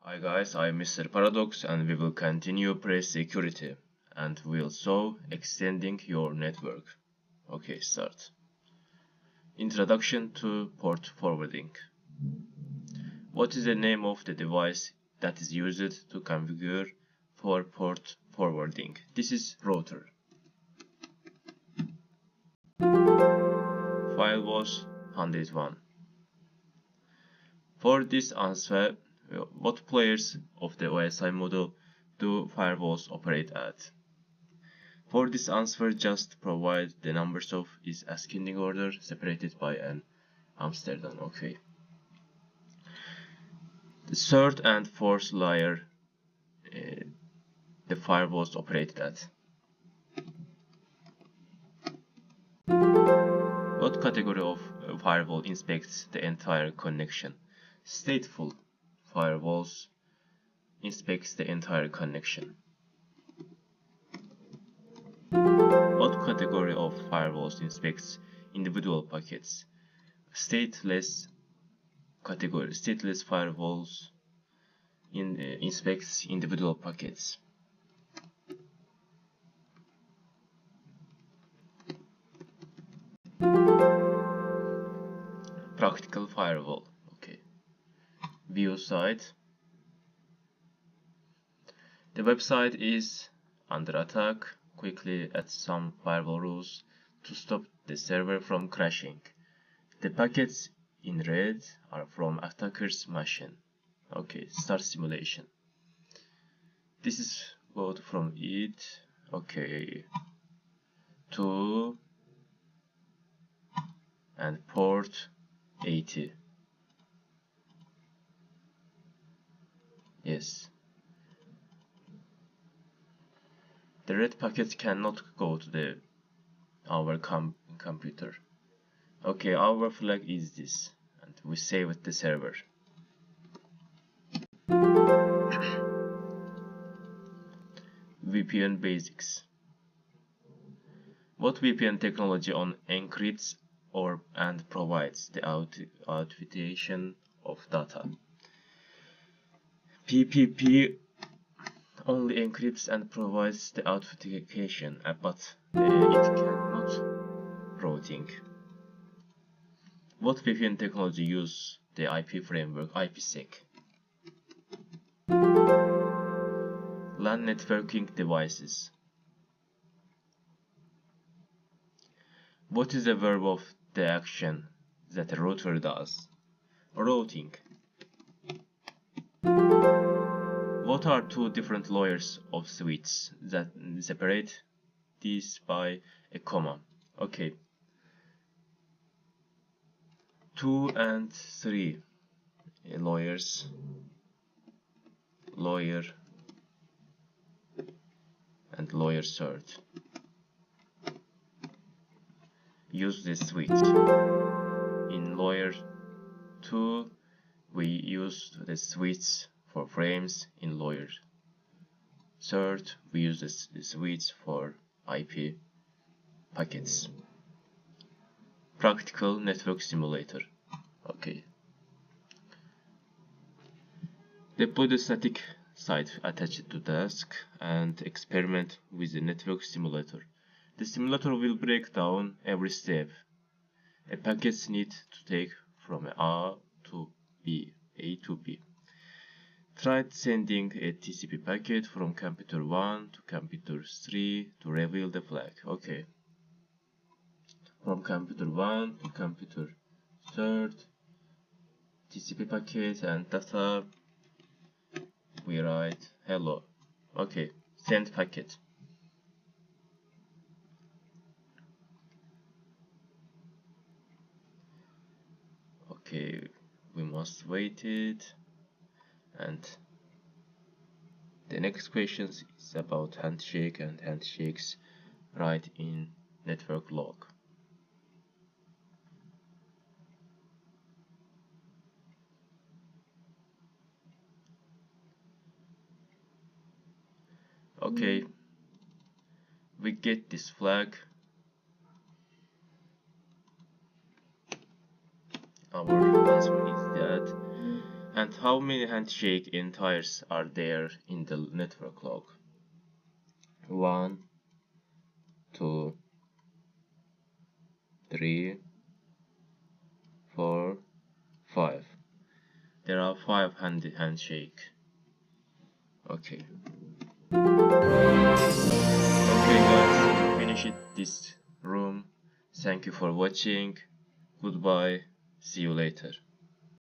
Hi guys, I'm Mr. Paradox and we will continue press security and we'll solve extending your network. Okay, start. Introduction to port forwarding. What is the name of the device that is used to configure for port forwarding? This is router. File was 101. For this answer, what players of the OSI model do firewalls operate at? For this answer, just provide the numbers of is ascending order separated by an Amsterdam. Okay. The third and fourth layer the firewalls operated at. What category of firewall inspects the entire connection? Stateful firewalls inspects the entire connection. What category of firewalls inspects individual packets? Stateless category. Stateless firewalls inspects individual packets. Practical firewall. Okay. View site. The website is under attack. Quickly add some firewall rules to stop the server from crashing. The packets in red are from attacker's machine. Okay, start simulation. This is go from it. Okay, to and port 80. Yes. The red packet cannot go to our computer. Okay, our flag is this, and we save it the server. VPN basics. What VPN technology encrypts and provides the authentication of data? PPP only encrypts and provides the authentication, but it cannot routing. What VPN technology uses the IP framework IPsec? LAN networking devices. What is the verb of the action that a router does? Routing. What are two different layers of switches that separate these by a comma? Okay. 2 and 3 layers. Layer and layer third. Use this switch. In layer 2 we use the switch for frames. In layer third we use the switch for IP packets. Practical network simulator. Okay. Deploy the static site attached to task and experiment with the network simulator. The simulator will break down every step a packet needs to take from A to B. Try sending a TCP packet from computer 1 to computer 3 to reveal the flag. Okay. From computer 1 to computer 3, TCP packet and data. We write hello. Okay, send packet. Okay, we must wait it. And the next question is about handshake and handshakes right in network log. Okay, we get this flag. Our answer is that And how many handshake entires are there in the network log? 1, 2, 3, 4, 5. There are 5 handshake. Okay. Okay guys, finish it this room. Thank you for watching. Goodbye. See you later.